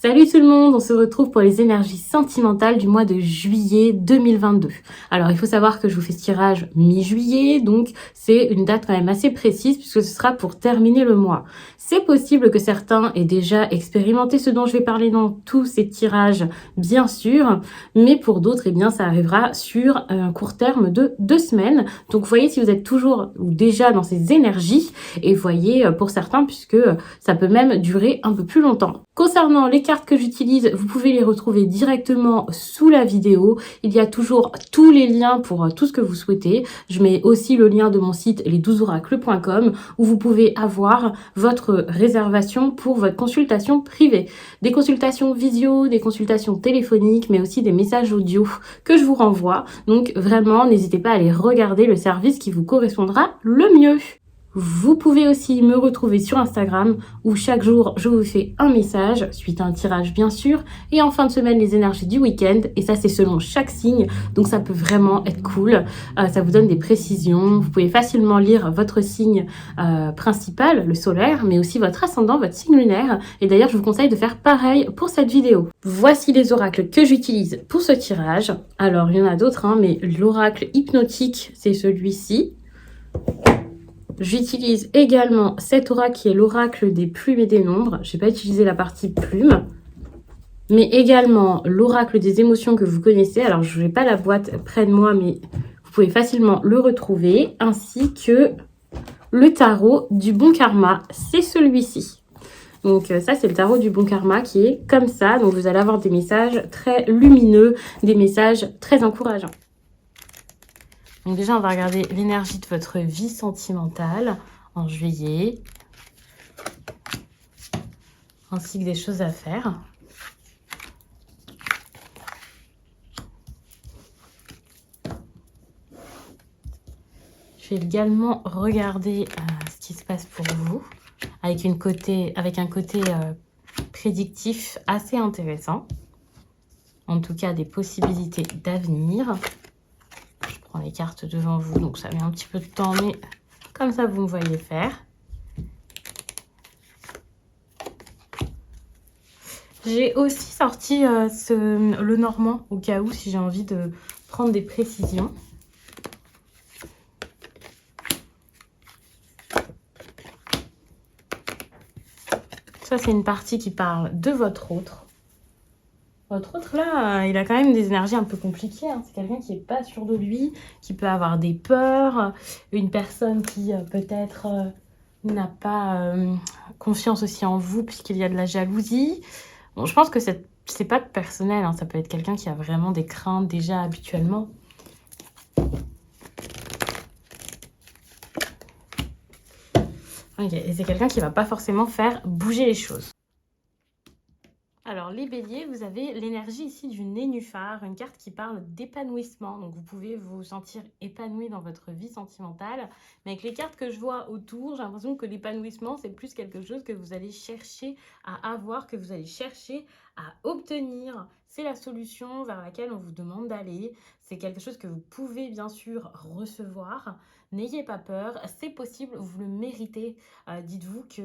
Salut tout le monde, on se retrouve pour les énergies sentimentales du mois de juillet 2022. Alors il faut savoir que je vous fais ce tirage mi-juillet, donc c'est une date quand même assez précise puisque ce sera pour terminer le mois. C'est possible que certains aient déjà expérimenté ce dont je vais parler dans tous ces tirages, bien sûr, mais pour d'autres, eh bien, ça arrivera sur un court terme de 2 semaines. Donc voyez si vous êtes toujours ou déjà dans ces énergies et voyez pour certains puisque ça peut même durer un peu plus longtemps. Concernant les cartes que j'utilise, vous pouvez les retrouver directement sous la vidéo. Il y a toujours tous les liens pour tout ce que vous souhaitez. Je mets aussi le lien de mon site les12oracles.com où vous pouvez avoir votre réservation pour votre consultation privée. Des consultations visio, des consultations téléphoniques, mais aussi des messages audio que je vous renvoie. Donc vraiment, n'hésitez pas à aller regarder le service qui vous correspondra le mieux. Vous pouvez aussi me retrouver sur Instagram où chaque jour je vous fais un message, suite à un tirage bien sûr, et en fin de semaine les énergies du week-end, et ça c'est selon chaque signe, donc ça peut vraiment être cool, ça vous donne des précisions, vous pouvez facilement lire votre signe principal, le solaire, mais aussi votre ascendant, votre signe lunaire, et d'ailleurs je vous conseille de faire pareil pour cette vidéo. Voici les oracles que j'utilise pour ce tirage. Alors il y en a d'autres, mais l'oracle hypnotique c'est celui-ci. J'utilise également cet oracle qui est l'oracle des plumes et des nombres. Je n'ai pas utilisé la partie plume. Mais également l'oracle des émotions que vous connaissez. Alors, je n'ai pas la boîte près de moi, mais vous pouvez facilement le retrouver. Ainsi que le tarot du bon karma. C'est celui-ci. Donc ça, c'est le tarot du bon karma qui est comme ça. Donc, vous allez avoir des messages très lumineux, des messages très encourageants. Donc déjà, on va regarder l'énergie de votre vie sentimentale en juillet, ainsi que des choses à faire. Je vais également regarder ce qui se passe pour vous, avec un côté prédictif assez intéressant. En tout cas, des possibilités d'avenir. Je prends les cartes devant vous, donc ça met un petit peu de temps, mais comme ça, vous me voyez faire. J'ai aussi sorti le normand, au cas où, si j'ai envie de prendre des précisions. Ça, c'est une partie qui parle de votre autre. Votre autre, là, il a quand même des énergies un peu compliquées. C'est quelqu'un qui n'est pas sûr de lui, qui peut avoir des peurs. Une personne qui, peut-être, n'a pas confiance aussi en vous, puisqu'il y a de la jalousie. Bon, je pense que c'est pas personnel. Ça peut être quelqu'un qui a vraiment des craintes déjà habituellement. Ok, et c'est quelqu'un qui va pas forcément faire bouger les choses. Alors, les béliers, vous avez l'énergie ici du nénuphar, une carte qui parle d'épanouissement. Donc, vous pouvez vous sentir épanoui dans votre vie sentimentale. Mais avec les cartes que je vois autour, j'ai l'impression que l'épanouissement, c'est plus quelque chose que vous allez chercher à avoir, que vous allez chercher à obtenir. C'est la solution vers laquelle on vous demande d'aller. C'est quelque chose que vous pouvez bien sûr recevoir. N'ayez pas peur, c'est possible, vous le méritez. Dites-vous que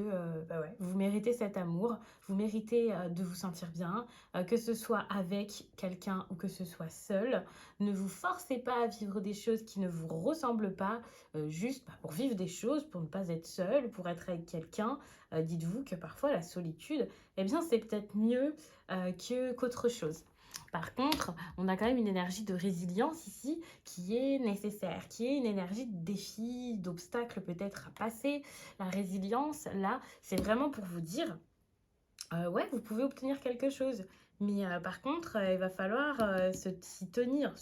vous méritez cet amour, vous méritez de vous sentir bien, que ce soit avec quelqu'un ou que ce soit seul. Ne vous forcez pas à vivre des choses qui ne vous ressemblent pas, juste pour vivre des choses, pour ne pas être seul, pour être avec quelqu'un. Dites-vous que parfois la solitude, eh bien, c'est peut-être mieux qu'autre chose. Par contre, on a quand même une énergie de résilience ici qui est nécessaire, qui est une énergie de défi, d'obstacle peut-être à passer. La résilience, là, c'est vraiment pour vous dire, ouais, vous pouvez obtenir quelque chose. Mais par contre, il va falloir s'y tenir,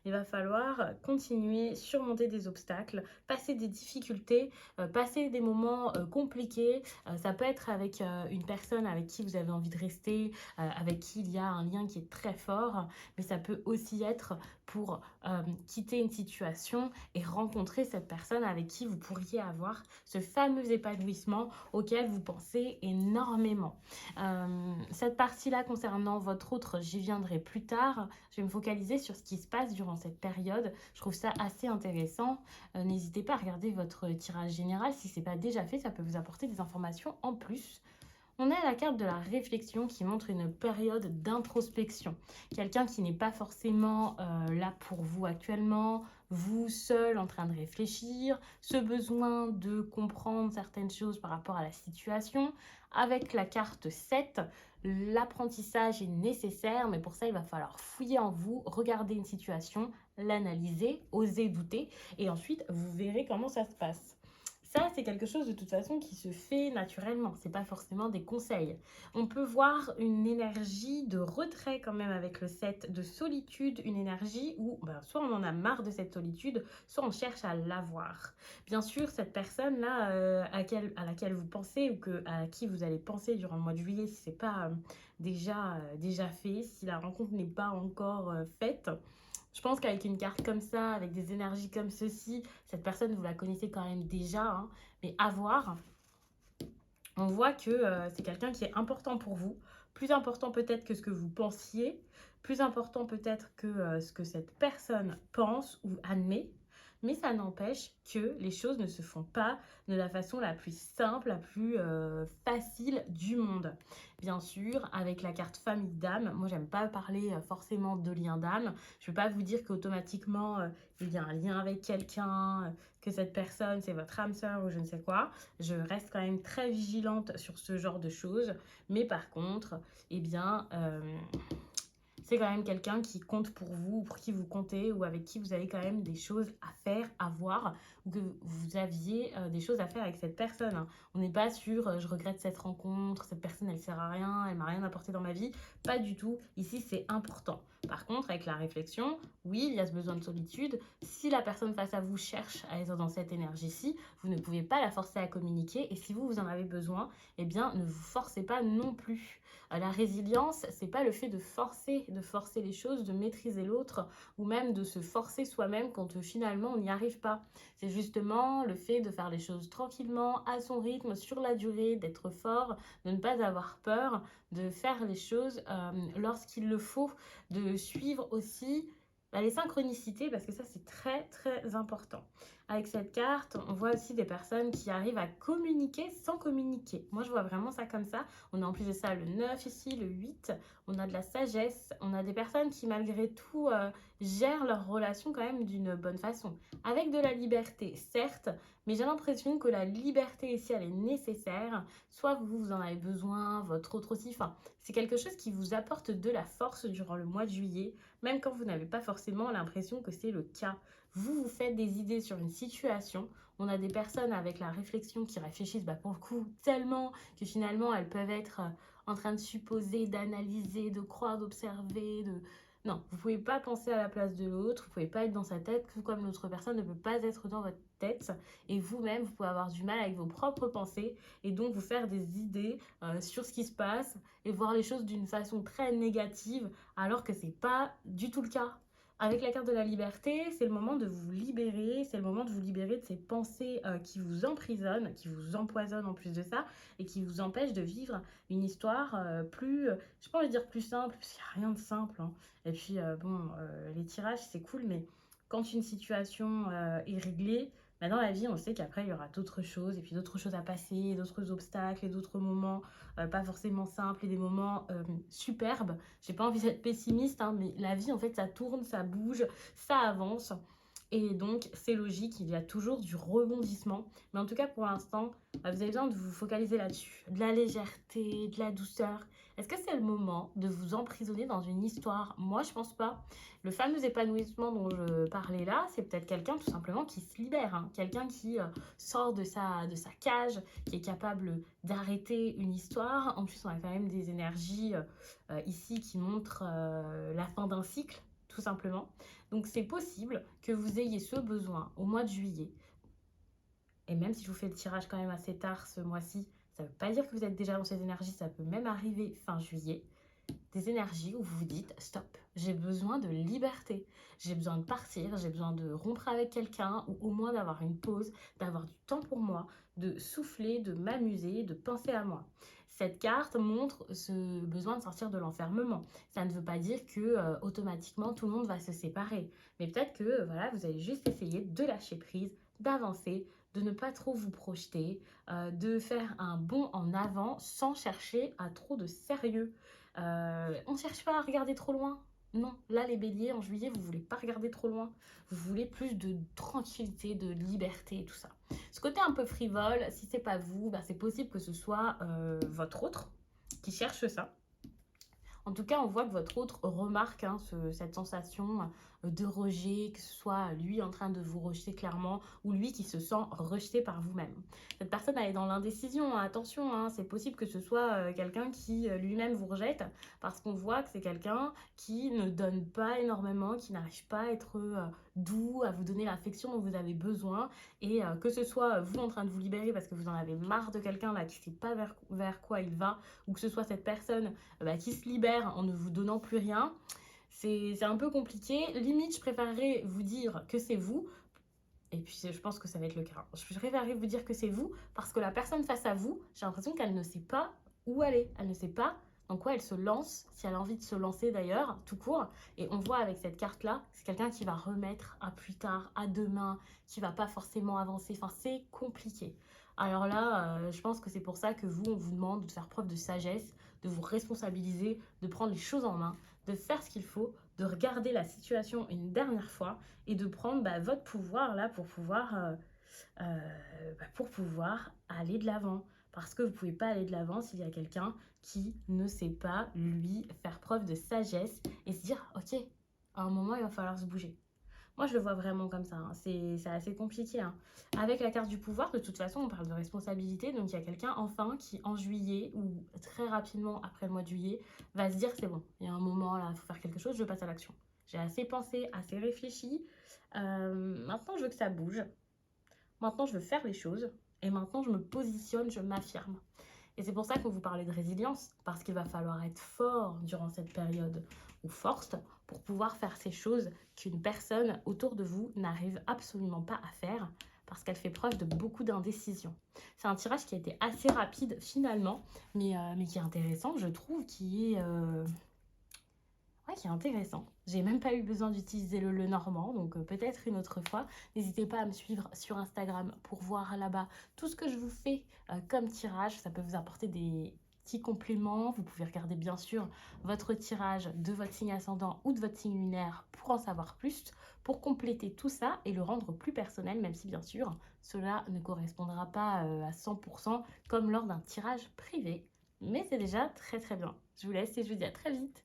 il va falloir continuer, surmonter des obstacles, passer des difficultés, passer des moments compliqués. Ça peut être avec une personne avec qui vous avez envie de rester, avec qui il y a un lien qui est très fort, mais ça peut aussi être pour quitter une situation et rencontrer cette personne avec qui vous pourriez avoir ce fameux épanouissement auquel vous pensez énormément. Cette partie-là concernant votre autre, j'y viendrai plus tard. Je vais me focaliser sur ce qui se passe durant cette période. Je trouve ça assez intéressant. N'hésitez pas à regarder votre tirage général. Si ce n'est pas déjà fait, ça peut vous apporter des informations en plus. On a la carte de la réflexion qui montre une période d'introspection. Quelqu'un qui n'est pas forcément là pour vous actuellement, vous seul en train de réfléchir, ce besoin de comprendre certaines choses par rapport à la situation. Avec la carte 7, l'apprentissage est nécessaire, mais pour ça, il va falloir fouiller en vous, regarder une situation, l'analyser, oser douter, et ensuite, vous verrez comment ça se passe. Ça, c'est quelque chose de toute façon qui se fait naturellement. C'est pas forcément des conseils. On peut voir une énergie de retrait quand même avec le 7, de solitude, une énergie où soit on en a marre de cette solitude, soit on cherche à l'avoir. Bien sûr, cette personne-là à laquelle vous pensez ou à qui vous allez penser durant le mois de juillet, si c'est pas déjà fait, si la rencontre n'est pas encore faite, je pense qu'avec une carte comme ça, avec des énergies comme ceci, cette personne, vous la connaissez quand même déjà, hein, mais à voir, on voit que c'est quelqu'un qui est important pour vous, plus important peut-être que ce que vous pensiez, plus important peut-être que ce que cette personne pense ou admet, mais ça n'empêche que les choses ne se font pas de la façon la plus simple, la plus facile du monde. Bien sûr, avec la carte famille d'âme, moi j'aime pas parler forcément de lien d'âme, je ne vais pas vous dire qu'automatiquement il y a un lien avec quelqu'un, que cette personne c'est votre âme sœur ou je ne sais quoi. Je reste quand même très vigilante sur ce genre de choses, mais par contre, eh bien, c'est quand même quelqu'un qui compte pour vous, pour qui vous comptez, ou avec qui vous avez quand même des choses à faire, à voir, ou que vous aviez des choses à faire avec cette personne, hein. On n'est pas sur je regrette cette rencontre, cette personne elle sert à rien, elle m'a rien apporté dans ma vie. Pas du tout. Ici c'est important. Par contre, avec la réflexion, oui, il y a ce besoin de solitude. Si la personne face à vous cherche à être dans cette énergie-ci, vous ne pouvez pas la forcer à communiquer. Et si vous en avez besoin, eh bien, ne vous forcez pas non plus. La résilience, c'est pas le fait de forcer les choses, de maîtriser l'autre, ou même de se forcer soi-même quand finalement on n'y arrive pas. C'est justement le fait de faire les choses tranquillement, à son rythme, sur la durée, d'être fort, de ne pas avoir peur, de faire les choses lorsqu'il le faut, de suivre aussi les synchronicités, parce que ça c'est très très important. Avec cette carte, on voit aussi des personnes qui arrivent à communiquer sans communiquer. Moi je vois vraiment ça comme ça. On a en plus de ça le 9 ici, le 8, on a de la sagesse, on a des personnes qui malgré tout gèrent leurs relations quand même d'une bonne façon. Avec de la liberté, certes, mais j'ai l'impression que la liberté ici, elle est nécessaire. Soit vous en avez besoin, votre autre aussi. Enfin, c'est quelque chose qui vous apporte de la force durant le mois de juillet, même quand vous n'avez pas forcément l'impression que c'est le cas. Vous faites des idées sur une situation. On a des personnes avec la réflexion qui réfléchissent pour le coup tellement que finalement elles peuvent être en train de supposer, d'analyser, de croire, d'observer, de... Non, vous ne pouvez pas penser à la place de l'autre, vous ne pouvez pas être dans sa tête, tout comme l'autre personne ne peut pas être dans votre tête. Et vous-même, vous pouvez avoir du mal avec vos propres pensées et donc vous faire des idées sur ce qui se passe et voir les choses d'une façon très négative alors que ce n'est pas du tout le cas. Avec la carte de la liberté, c'est le moment de vous libérer, c'est le moment de vous libérer de ces pensées qui vous emprisonnent, qui vous empoisonnent en plus de ça, et qui vous empêchent de vivre une histoire plus, je pas envie de dire plus simple, parce qu'il n'y a rien de simple, hein. Et puis, les tirages, c'est cool, mais quand une situation est réglée, dans la vie, on sait qu'après, il y aura d'autres choses, et puis d'autres choses à passer, d'autres obstacles, et d'autres moments pas forcément simples, et des moments superbes. J'ai pas envie d'être pessimiste, hein, mais la vie, en fait, ça tourne, ça bouge, ça avance. Et donc, c'est logique, il y a toujours du rebondissement. Mais en tout cas, pour l'instant, vous avez besoin de vous focaliser là-dessus. De la légèreté, de la douceur. Est-ce que c'est le moment de vous emprisonner dans une histoire? Moi, je pense pas. Le fameux épanouissement dont je parlais là, c'est peut-être quelqu'un tout simplement qui se libère, hein. Quelqu'un qui sort de sa cage, qui est capable d'arrêter une histoire. En plus, on a quand même des énergies ici qui montrent la fin d'un cycle, tout simplement. Donc, c'est possible que vous ayez ce besoin au mois de juillet. Et même si je vous fais le tirage quand même assez tard ce mois-ci, ça ne veut pas dire que vous êtes déjà dans ces énergies, ça peut même arriver fin juillet. Des énergies où vous vous dites stop, j'ai besoin de liberté, j'ai besoin de partir, j'ai besoin de rompre avec quelqu'un ou au moins d'avoir une pause, d'avoir du temps pour moi, de souffler, de m'amuser, de penser à moi. Cette carte montre ce besoin de sortir de l'enfermement. Ça ne veut pas dire que automatiquement tout le monde va se séparer, mais peut-être que voilà, vous allez juste essayer de lâcher prise, d'avancer, de ne pas trop vous projeter, de faire un bond en avant sans chercher à trop de sérieux. On ne cherche pas à regarder trop loin. Non, là les béliers, en juillet, vous voulez pas regarder trop loin. Vous voulez plus de tranquillité, de liberté et tout ça. Ce côté un peu frivole, si c'est pas vous, bah, c'est possible que ce soit votre autre qui cherche ça. En tout cas, on voit que votre autre remarque hein, cette sensation de rejet, que ce soit lui en train de vous rejeter clairement ou lui qui se sent rejeté par vous-même. Cette personne elle est dans l'indécision, hein, attention, hein, c'est possible que ce soit quelqu'un qui lui-même vous rejette parce qu'on voit que c'est quelqu'un qui ne donne pas énormément, qui n'arrive pas à être doux, à vous donner l'affection dont vous avez besoin et que ce soit vous en train de vous libérer parce que vous en avez marre de quelqu'un là qui ne sait pas vers quoi il va ou que ce soit cette personne qui se libère en ne vous donnant plus rien, c'est un peu compliqué. Limite, je préférerais vous dire que c'est vous. Et puis, je pense que ça va être le cas. Je préférerais vous dire que c'est vous parce que la personne face à vous, j'ai l'impression qu'elle ne sait pas où aller. Elle ne sait pas dans quoi elle se lance, si elle a envie de se lancer d'ailleurs, tout court. Et on voit avec cette carte-là, c'est quelqu'un qui va remettre à plus tard, à demain, qui va pas forcément avancer. Enfin, c'est compliqué. Alors là, je pense que c'est pour ça que vous, on vous demande de faire preuve de sagesse, de vous responsabiliser, de prendre les choses en main, de faire ce qu'il faut, de regarder la situation une dernière fois et de prendre votre pouvoir là pour pouvoir aller de l'avant. Parce que vous ne pouvez pas aller de l'avant s'il y a quelqu'un qui ne sait pas, lui, faire preuve de sagesse et se dire, ok, à un moment, il va falloir se bouger. Moi, je le vois vraiment comme ça. Hein. C'est assez compliqué. Hein. Avec la carte du pouvoir, de toute façon, on parle de responsabilité. Donc, il y a quelqu'un, enfin, qui, en juillet ou très rapidement après le mois de juillet, va se dire, c'est bon, il y a un moment, là, il faut faire quelque chose, je passe à l'action. J'ai assez pensé, assez réfléchi. Maintenant, je veux que ça bouge. Maintenant, je veux faire les choses. Et maintenant, je me positionne, je m'affirme. Et c'est pour ça qu'on vous parlait de résilience, parce qu'il va falloir être fort durant cette période, ou forte, pour pouvoir faire ces choses qu'une personne autour de vous n'arrive absolument pas à faire, parce qu'elle fait preuve de beaucoup d'indécision. C'est un tirage qui a été assez rapide finalement, mais qui est intéressant, je trouve, qui est intéressant. J'ai même pas eu besoin d'utiliser le normand, donc peut-être une autre fois. N'hésitez pas à me suivre sur Instagram pour voir là-bas tout ce que je vous fais comme tirage. Ça peut vous apporter des petits compléments. Vous pouvez regarder bien sûr votre tirage de votre signe ascendant ou de votre signe lunaire pour en savoir plus, pour compléter tout ça et le rendre plus personnel, même si bien sûr cela ne correspondra pas à 100% comme lors d'un tirage privé. Mais c'est déjà très très bien. Je vous laisse et je vous dis à très vite.